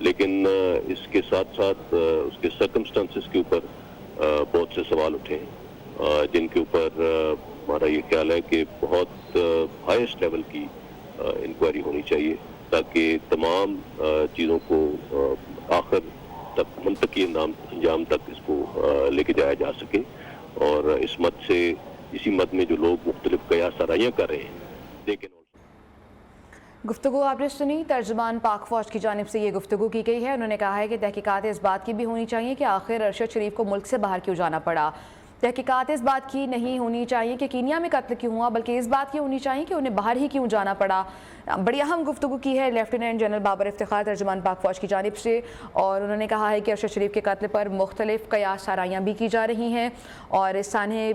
لیکن اس کے ساتھ ساتھ اس کے سرکمسٹانسز کے اوپر بہت سے سوال اٹھے ہیں جن کے اوپر ہمارا یہ خیال ہے کہ بہت ہائیسٹ لیول کی انکوائری ہونی چاہیے تاکہ تمام چیزوں کو آخر تک منطقی انجام تک اس کو لے کے جایا جا سکے، اور اس مد سے اسی مد میں جو لوگ مختلف قیاس آرائیاں کر رہے ہیں لیکن گفتگو آپ نے سنی، ترجمان پاک فوج کی جانب سے یہ گفتگو کی گئی ہے۔ انہوں نے کہا ہے کہ تحقیقات اس بات کی بھی ہونی چاہیے کہ آخر ارشد شریف کو ملک سے باہر کیوں جانا پڑا۔ تحقیقات اس بات کی نہیں ہونی چاہیے کہ کینیا میں قتل کیوں ہوا، بلکہ اس بات کی ہونی چاہیے کہ انہیں باہر ہی کیوں جانا پڑا۔ بڑی اہم گفتگو کی ہے لیفٹیننٹ جنرل بابر افتخار ترجمان پاک فوج کی جانب سے، اور انہوں نے کہا ہے کہ ارشد شریف کے قتل پر مختلف قیاس آرائیاں بھی کی جا رہی ہیں اور اس سانحے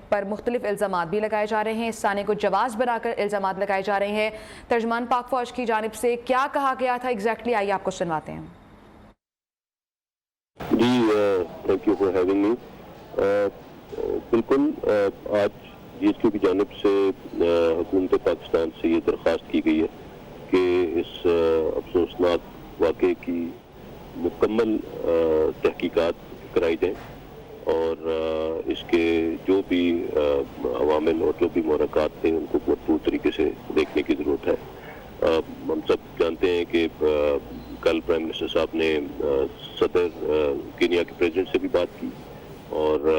پر مختلف الزامات بھی لگائے جا رہے ہیں، اس سانحے کو جواز بنا کر الزامات لگائے جا رہے ہیں۔ ترجمان پاک فوج کی جانب سے کیا کہا گیا تھا ایگزیکٹلی، آئیے آپ کو سنواتے ہیں۔ جی thank you for having me. بالکل آج جی ایس کیو کی جانب سے حکومت پاکستان سے یہ درخواست کی گئی ہے کہ اس افسوسناک واقعے کی مکمل تحقیقات کرائی جائیں اور اس کے جو بھی عوامل اور جو بھی محرکات تھے ان کو بھرپور طریقے سے دیکھنے کی ضرورت ہے۔ ہم سب جانتے ہیں کہ کل پرائم منسٹر صاحب نے صدر کینیا کے پریزیڈنٹ سے بھی بات کی، اور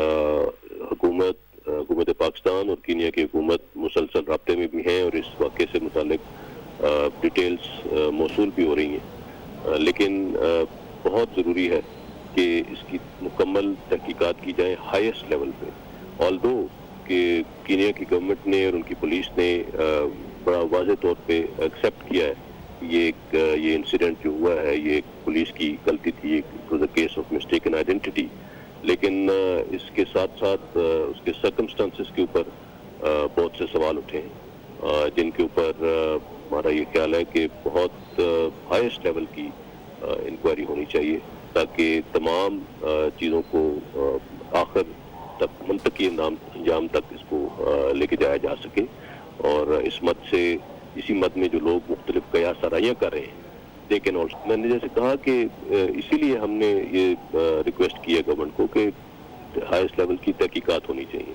حکومت پاکستان اور کینیا کی حکومت مسلسل رابطے میں بھی ہیں اور اس واقعے سے متعلق ڈیٹیلز موصول بھی ہو رہی ہیں، لیکن بہت ضروری ہے کہ اس کی مکمل تحقیقات کی جائیں ہائیسٹ لیول پہ۔ آلدو کہ کینیا کی گورنمنٹ نے اور ان کی پولیس نے بڑا واضح طور پہ ایکسیپٹ کیا ہے یہ انسیڈنٹ جو ہوا ہے یہ ایک پولیس کی غلطی تھی، it was a case of mistaken identity, لیکن اس کے ساتھ ساتھ اس کے سرکمسٹانسز کے اوپر بہت سے سوال اٹھے ہیں جن کے اوپر ہمارا یہ خیال ہے کہ بہت ہائیسٹ لیول کی انکوائری ہونی چاہیے تاکہ تمام چیزوں کو آخر تک منطقی انجام تک اس کو لے کے جایا جا سکے، اور اس مد سے اسی مد میں جو لوگ مختلف قیاس آرائیاں کر رہے ہیں لیکن میں نے جیسے کہا کہ اسی لیے ہم نے یہ ریکویسٹ کی ہے گورنمنٹ کو کہ ہائیسٹ لیول کی تحقیقات ہونی چاہیے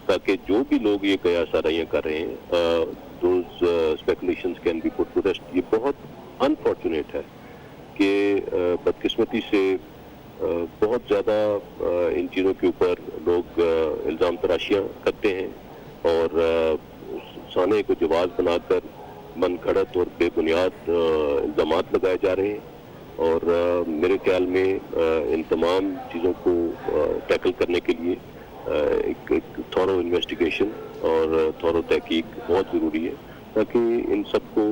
تاکہ جو بھی لوگ یہ قیاس آرائیاں کر رہے ہیں those speculations can be put to rest. یہ بہت انفارچونیٹ ہے کہ بدقسمتی سے بہت زیادہ ان چیزوں کے اوپر لوگ الزام تراشیاں کرتے ہیں اور سانے کو جواز بنا کر من گھڑت اور بے بنیاد الزامات لگائے جا رہے ہیں، اور میرے خیال میں ان تمام چیزوں کو ٹیکل کرنے کے لیے ایک تھورو انویسٹیگیشن اور تھورو تحقیق بہت ضروری ہے تاکہ ان سب کو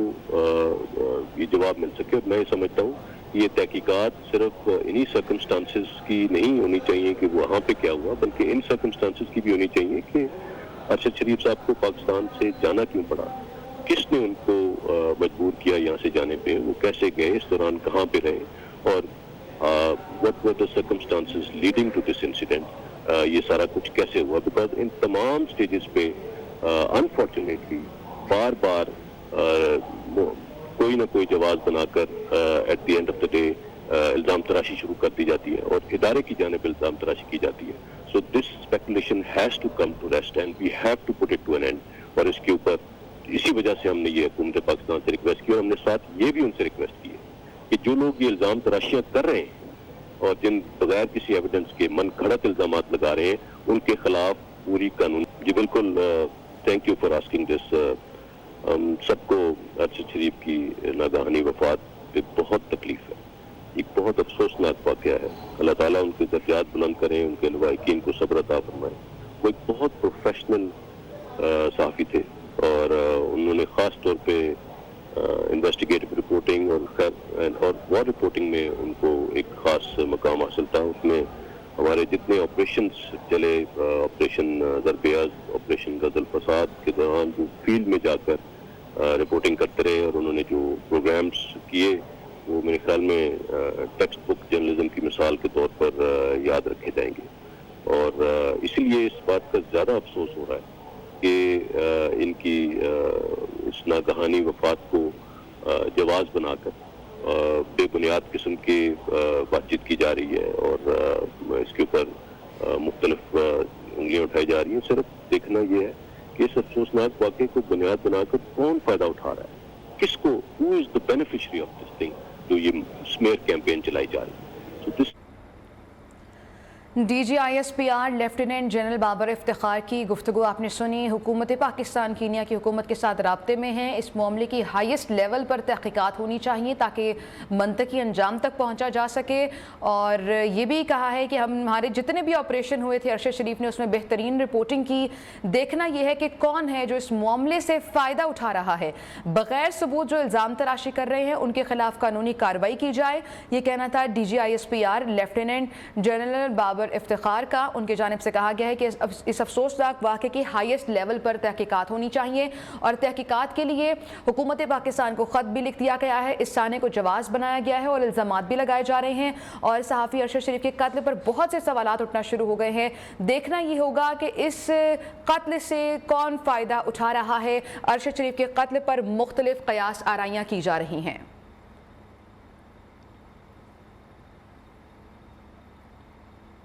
یہ جواب مل سکے۔ اور میں سمجھتا ہوں یہ تحقیقات صرف انہی سرکمسٹانسز کی نہیں ہونی چاہیے کہ وہاں پہ کیا ہوا، بلکہ ان سرکمسٹانسز کی بھی ہونی چاہیے کہ ارشد شریف صاحب کو پاکستان سے جانا کیوں پڑا، کس نے ان کو مجبور کیا یہاں سے جانے پہ، وہ کیسے گئے، اس دوران کہاں پہ رہے، اور what were the circumstances leading to this incident، یہ سارا کچھ کیسے ہوا، بیکاز ان تمام سٹیجز پہ انفارچونیٹلی بار بار کوئی نہ کوئی جواز بنا کر at the end of the day الزام تراشی شروع کر دی جاتی ہے اور ادارے کی جانب الزام تراشی کی جاتی ہے۔ So this speculation has to come to rest and we have to put it to an end, اور اس کے اوپر اسی وجہ سے ہم نے یہ حکومت پاکستان سے ریکویسٹ کی، اور ہم نے ساتھ یہ بھی ان سے ریکویسٹ کی ہے کہ جو لوگ یہ الزام تراشیاں کر رہے ہیں اور جن بغیر کسی ایویڈنس کے من گھڑت الزامات لگا رہے ہیں ان کے خلاف پوری قانون۔ جی بالکل، thank you for asking this. ہم سب کو ارشد شریف کی ناگہانی وفات پہ بہت تکلیف ہے، ایک بہت افسوسناک واقعہ ہے۔ اللہ تعالیٰ ان کے درجات بلند کریں، ان کے لواحقین کو صبر عطا فرمائے۔ وہ ایک بہت پروفیشنل صحافی تھے اور انہوں نے خاص طور پہ انویسٹیگیٹو رپورٹنگ اور وار رپورٹنگ میں ان کو ایک خاص مقام حاصل تھا۔ اس میں ہمارے جتنے آپریشنز چلے، آپریشن ضربیاز، آپریشن غزل فساد کے دوران جو فیلڈ میں جا کر رپورٹنگ کرتے رہے اور انہوں نے جو پروگرامز کیے وہ میرے خیال میں ٹیکسٹ بک جرنلزم کی مثال کے طور پر یاد رکھے جائیں گے، اور اسی لیے اس بات کا زیادہ افسوس ہو رہا ہے کہ ان کی اس ناگہانی وفات کو جواز بنا کر بے بنیاد قسم کی بات چیت کی جا رہی ہے اور اس کے اوپر مختلف انگلیاں اٹھائی جا رہی ہیں. صرف دیکھنا یہ ہے کہ اس افسوسناک واقعے کو بنیاد بنا کر کون فائدہ اٹھا رہا ہے, کس کو, who is the beneficiary of this thing جو یہ اسمیئر کیمپین چلائی جا رہی ہے. So this D G I S P R lieutenant general Babar Iftikhar کی گفتگو آپ نے سنی. حکومت پاکستان کینیا کی حکومت کے ساتھ رابطے میں ہیں. اس معاملے کی ہائیسٹ لیول پر تحقیقات ہونی چاہیے تاکہ منطقی انجام تک پہنچا جا سکے. اور یہ بھی کہا ہے کہ ہمارے جتنے بھی آپریشن ہوئے تھے ارشد شریف نے اس میں بہترین رپورٹنگ کی. دیکھنا یہ ہے کہ کون ہے جو اس معاملے سے فائدہ اٹھا رہا ہے. بغیر ثبوت جو الزام تراشی کر رہے ہیں ان کے خلاف قانونی کارروائی کی جائے. یہ کہنا تھا D G I S P R lieutenant general Babar Iftikhar کا. ان کی جانب سے کہا گیا ہے کہ اس افسوسناک واقعے کی ہائیسٹ لیول پر تحقیقات ہونی چاہیے اور تحقیقات کے لیے حکومت پاکستان کو خط بھی لکھ دیا گیا ہے. اس سانے کو جواز بنایا گیا ہے اور الزامات بھی لگائے جا رہے ہیں اور صحافی ارشد شریف کے قتل پر بہت سے سوالات اٹھنا شروع ہو گئے ہیں. دیکھنا یہ ہوگا کہ اس قتل سے کون فائدہ اٹھا رہا ہے. ارشد شریف کے قتل پر مختلف قیاس آرائیاں کی جا رہی ہیں.